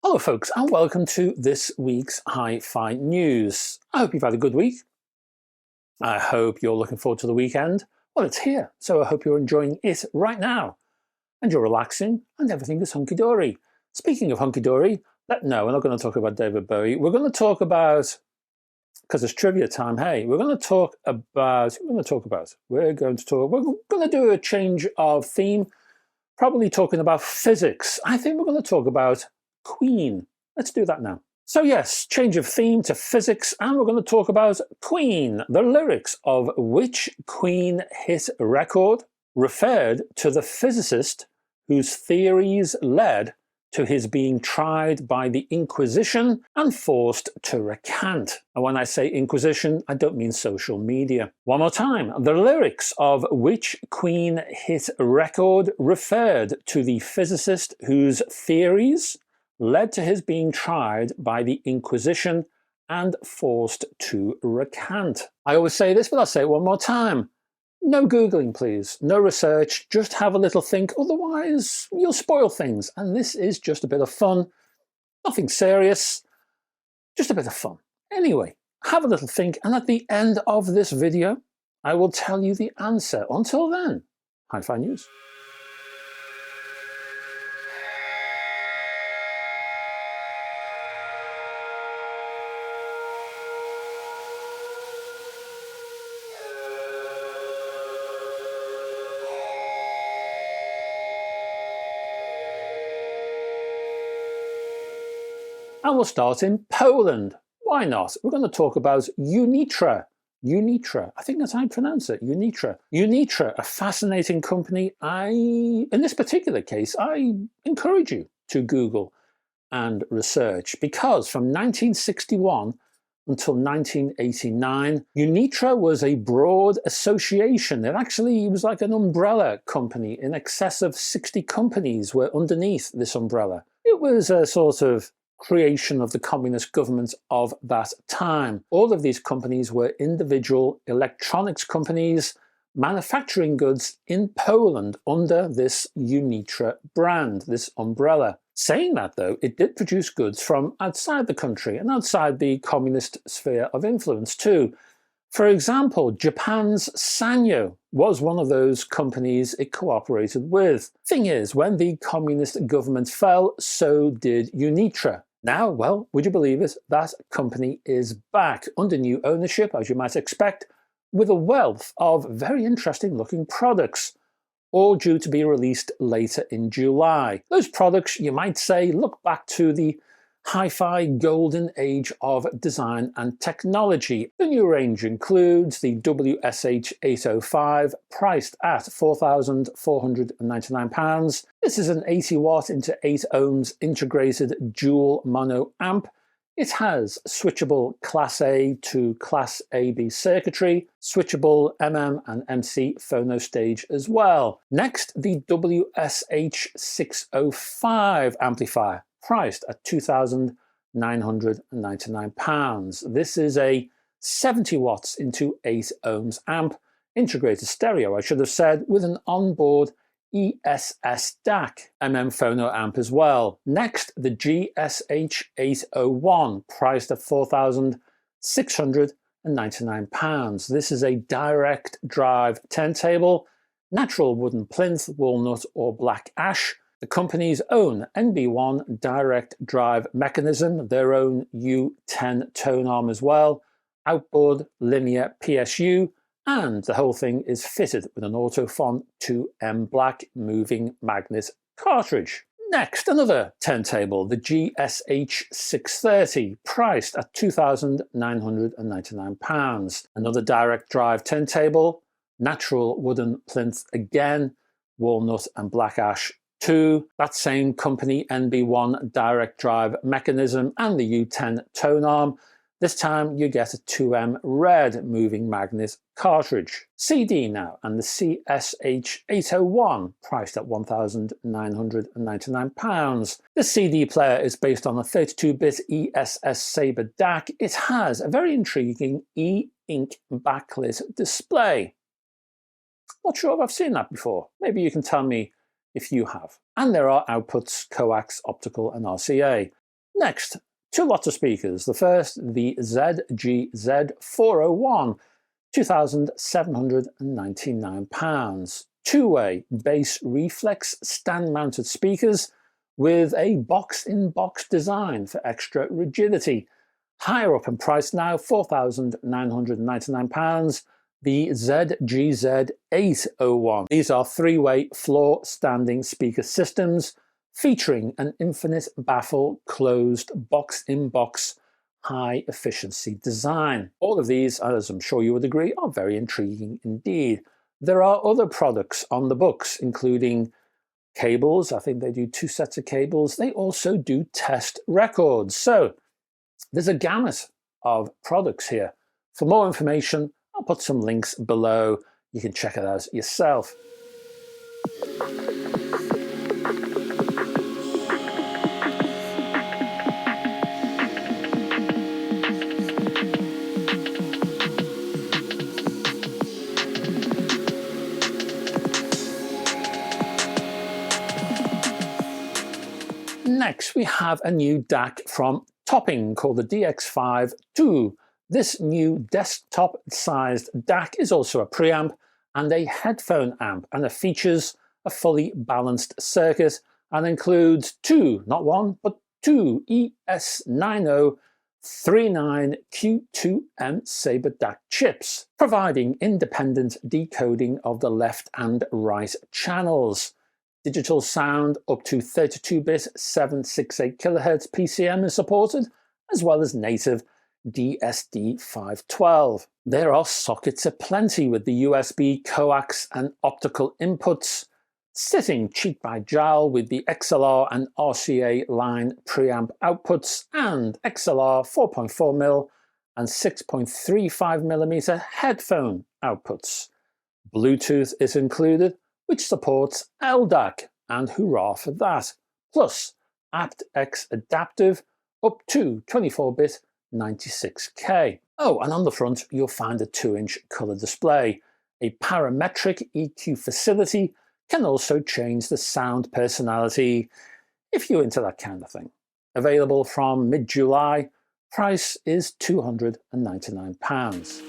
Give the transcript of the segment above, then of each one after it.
Hello folks, and welcome to this week's Hi-Fi news. I hope you've had a good week. I hope you're looking forward to the weekend. Well, it's here, so I hope you're enjoying it right now. And you're relaxing, and everything is hunky-dory. Speaking of hunky-dory, no, we're not going to talk about David Bowie. We're going to talk about, because it's trivia time, hey, we're going to do a change of theme, probably talking about physics. I think we're going to talk about Queen. Let's do that now. So yes, change of theme to physics, and we're going to talk about Queen, the lyrics of which Queen hit record referred to the physicist whose theories led to his being tried by the Inquisition and forced to recant. And when I say Inquisition, I don't mean social media. One more time. The lyrics of which Queen hit record referred to the physicist whose theories led to his being tried by the Inquisition and forced to recant. I always say this, but I'll say it one more time. No Googling, please. No research. Just have a little think. Otherwise, you'll spoil things. And this is just a bit of fun. Nothing serious. Just a bit of fun. Anyway, have a little think. And at the end of this video, I will tell you the answer. Until then, Hi-Fi News. And we'll start in Poland. Why not? We're going to talk about Unitra. Unitra, I think that's how I pronounce it, Unitra. Unitra, a fascinating company. In this particular case, I encourage you to Google and research, because from 1961 until 1989, Unitra was a broad association. It actually was like an umbrella company. In excess of 60 companies were underneath this umbrella. It was a sort of creation of the communist government of that time. All of these companies were individual electronics companies manufacturing goods in Poland under this Unitra brand, this umbrella. Saying that, though, it did produce goods from outside the country and outside the communist sphere of influence too. For example, Japan's Sanyo was one of those companies it cooperated with. Thing is, when the communist government fell, so did Unitra. Now, well, would you believe it, that company is back under new ownership, as you might expect, with a wealth of very interesting looking products, all due to be released later in July. Those products, you might say, look back to the Hi-Fi golden age of design and technology. The new range includes the WSH805, priced at £4,499. This is an 80 watt into 8 ohms integrated dual mono amp. It has switchable Class A to Class AB circuitry, switchable MM and MC phono stage as well. Next, the WSH605 amplifier, priced at £2,999. This is a 70 watts into 8 ohms amp, integrated stereo, I should have said, with an onboard ESS DAC MM phono amp as well. Next, the GSH801, priced at £4,699. This is a direct drive turntable, natural wooden plinth, walnut or black ash. The company's own NB1 direct drive mechanism, their own U10 tone arm as well, outboard linear PSU, and the whole thing is fitted with an Autophone 2M black moving magnet cartridge. Next, another turntable, the GSH630, priced at £2,999. Another direct drive turntable, natural wooden plinth again, walnut and black ash. That same company NB1 direct drive mechanism and the U10 tone arm. This time you get a 2M red moving magnet cartridge. CD now, and the CSH801, priced at £1,999. The CD player is based on a 32-bit ESS SABRE-R DAC. It has a very intriguing e-ink backlit display. Not sure if I've seen that before. Maybe you can tell me if you have. And there are outputs, coax, optical and RCA. Next, two lots of speakers. The first, the ZGZ401, £2,799. Two-way bass reflex stand-mounted speakers with a box-in-box design for extra rigidity. Higher up in price now, £4,999, the ZGZ801. These are three-way floor standing speaker systems featuring an infinite baffle closed box-in-box high efficiency design. All of these, as I'm sure you would agree, are very intriguing indeed. There are other products on the books, including cables. I think they do 2 sets of cables. They also do test records. So there's a gamut of products here. For more information, I'll put some links below. You can check it out yourself. Next, we have a new DAC from Topping called the DX5-2. This new desktop-sized DAC is also a preamp and a headphone amp, and it features a fully balanced circuit and includes two, not one, but two ES9039Q2M Sabre DAC chips, providing independent decoding of the left and right channels. Digital sound up to 32-bit 768 kHz PCM is supported, as well as native DSD512. There are sockets aplenty with the USB, coax and optical inputs, sitting cheek by jowl with the XLR and RCA line preamp outputs and XLR 4.4mm and 6.35mm headphone outputs. Bluetooth is included, which supports LDAC, and hurrah for that, plus aptX adaptive up to 24-bit 96K. Oh, and on the front you'll find a 2-inch colour display. A parametric EQ facility can also change the sound personality if you're into that kind of thing. Available from mid-July, price is £299.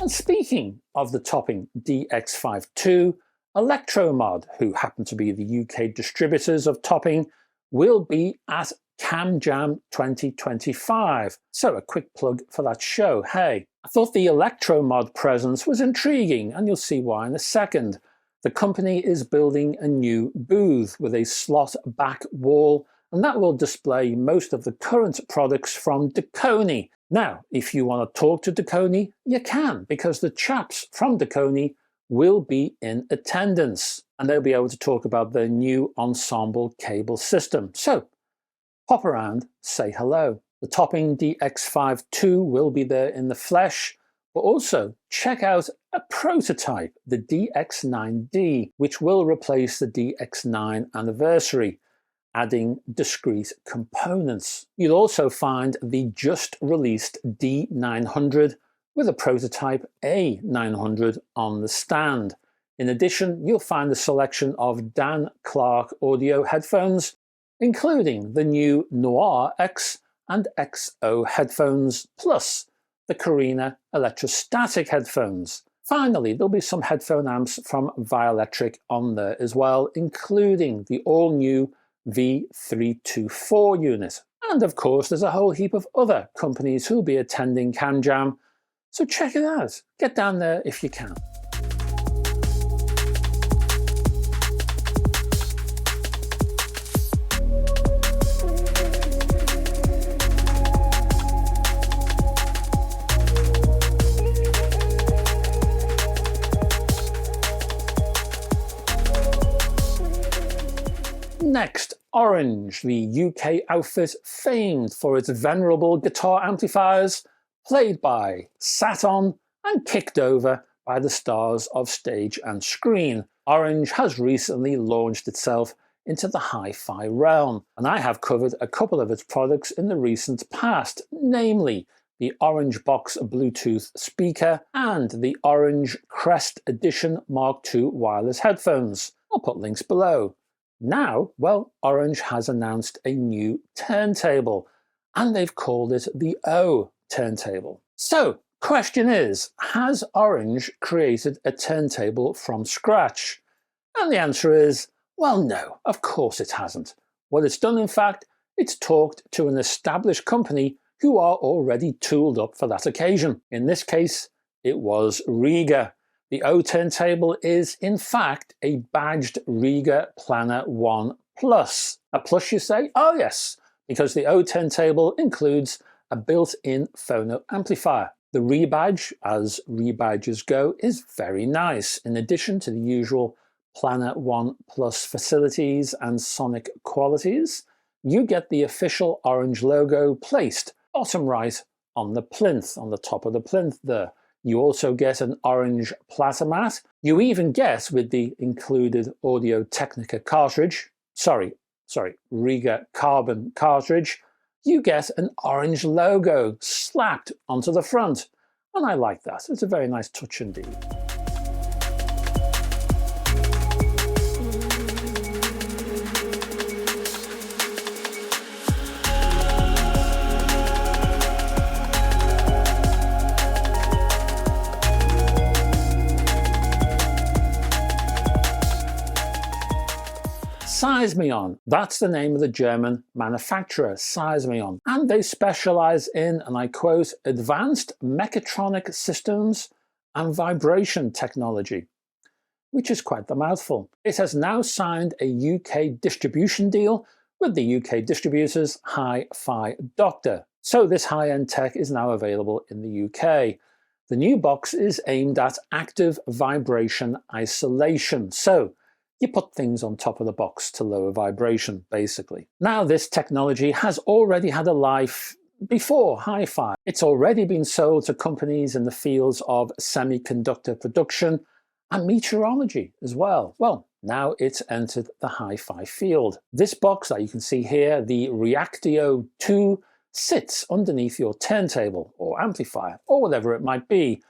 Speaking of the Topping DX5-2, Electromod, who happen to be the UK distributors of Topping, will be at CAMJAM 2025. So a quick plug for that show. Hey, I thought the Electromod presence was intriguing, and you'll see why in a second. The company is building a new booth with a slot back wall, and that will display most of the current products from Deconi. Now, if you want to talk to Deconi, you can, because the chaps from Deconi will be in attendance, and they'll be able to talk about their new ensemble cable system. So, pop around, say hello. The Topping DX5-2 will be there in the flesh, but also check out a prototype, the DX9D, which will replace the DX9 Anniversary, adding discrete components. You'll also find the just released D900 with a prototype A900 on the stand. In addition, you'll find a selection of Dan Clark audio headphones, including the new Noir X and XO headphones, plus the Carina electrostatic headphones. Finally, there'll be some headphone amps from Violectric on there as well, including the all-new V324 unit. And of course, there's a whole heap of other companies who'll be attending CAMJAM, so check it out. Get down there if you can. Next, Orange, the UK outfit famed for its venerable guitar amplifiers, played by, sat on and kicked over by the stars of stage and screen. Orange has recently launched itself into the hi-fi realm, and I have covered a couple of its products in the recent past, namely the Orange Box Bluetooth speaker and the Orange Crest Edition Mark II wireless headphones. I'll put links below. Now, well, Orange has announced a new turntable, and they've called it the O turntable. So, question is, has Orange created a turntable from scratch? And the answer is, well, no, of course it hasn't. What it's done, in fact, it's talked to an established company who are already tooled up for that occasion. In this case, it was Riga. The O turntable is, in fact, a badged Riga Planner 1 Plus. A plus, you say? Oh yes, because the O turntable includes a built-in phono amplifier. The rebadge, as rebadges go, is very nice. In addition to the usual Planner 1 Plus facilities and sonic qualities, you get the official Orange logo placed bottom right on the plinth, on the top of the plinth there. You also get an orange platter mat. You even get, with the included Audio-Technica cartridge, Riga Carbon cartridge, you get an orange logo slapped onto the front. And I like that. It's a very nice touch indeed. SEISMION, that's the name of the German manufacturer, SEISMION, and they specialize in, and I quote, advanced mechatronic systems and vibration technology, which is quite the mouthful. It has now signed a UK distribution deal with the UK distributors HiFi Doctor, so this high-end tech is now available in the UK. The new box is aimed at active vibration isolation, so you put things on top of the box to lower vibration, basically. Now, this technology has already had a life before HiFi. It's already been sold to companies in the fields of semiconductor production and meteorology as well. Well, now it's entered the HiFi field. This box that you can see here, the Reactio 2, sits underneath your turntable or amplifier or whatever it might be.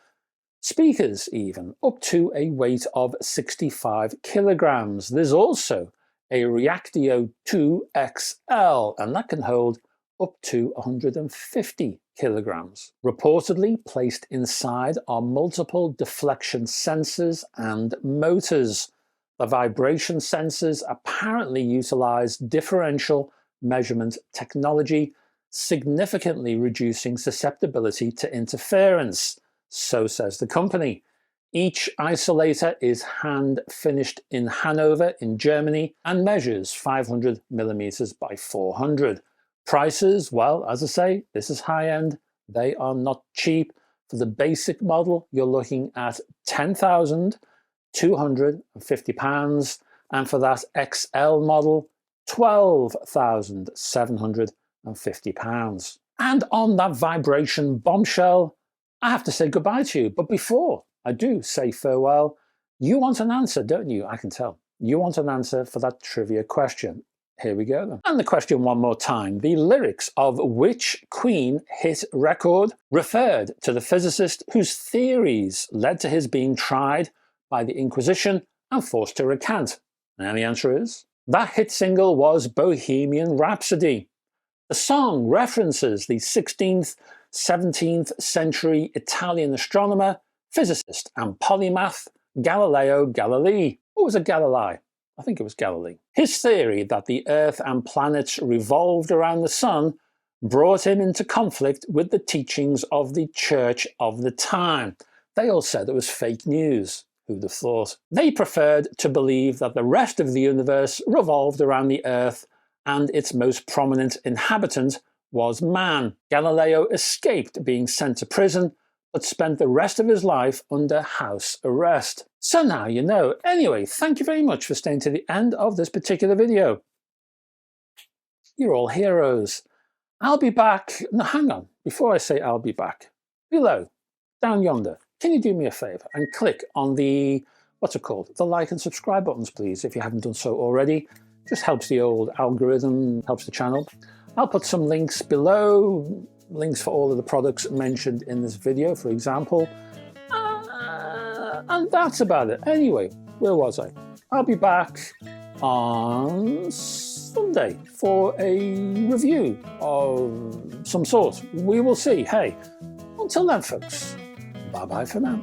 Speakers even, up to a weight of 65 kilograms. There's also a Reactio 2 XL, and that can hold up to 150 kilograms. Reportedly placed inside are multiple deflection sensors and motors. The vibration sensors apparently utilize differential measurement technology, significantly reducing susceptibility to interference. So says the company. Each isolator is hand finished in Hanover in Germany and measures 500 millimeters by 400. Prices, well, as I say, this is high end. They are not cheap. For the basic model, you're looking at £10,250, and for that XL model, £12,750. And on that vibration bombshell, I have to say goodbye to you, but before I do say farewell, you want an answer, don't you? I can tell. You want an answer for that trivia question. Here we go then. And the question one more time. The lyrics of which Queen hit record referred to the physicist whose theories led to his being tried by the Inquisition and forced to recant? And the answer is, that hit single was Bohemian Rhapsody. The song references the 16th 17th century Italian astronomer, physicist and polymath Galileo Galilei. Or was it Galilei? I think it was Galilei. His theory that the Earth and planets revolved around the Sun brought him into conflict with the teachings of the Church of the time. They all said it was fake news. Who'd have thought? They preferred to believe that the rest of the universe revolved around the Earth and its most prominent inhabitant was man. Galileo escaped being sent to prison, but spent the rest of his life under house arrest. So now you know. Anyway, thank you very much for staying to the end of this particular video. You're all heroes. I'll be back. No, hang on. Before I say I'll be back, below, down yonder, can you do me a favor and click on the, what's it called? The like and subscribe buttons, please, if you haven't done so already. Just helps the old algorithm, helps the channel. I'll put some links below, links for all of the products mentioned in this video, for example. And that's about it. Anyway, where was I? I'll be back on Sunday for a review of some sort. We will see. Hey, until then, folks, bye-bye for now.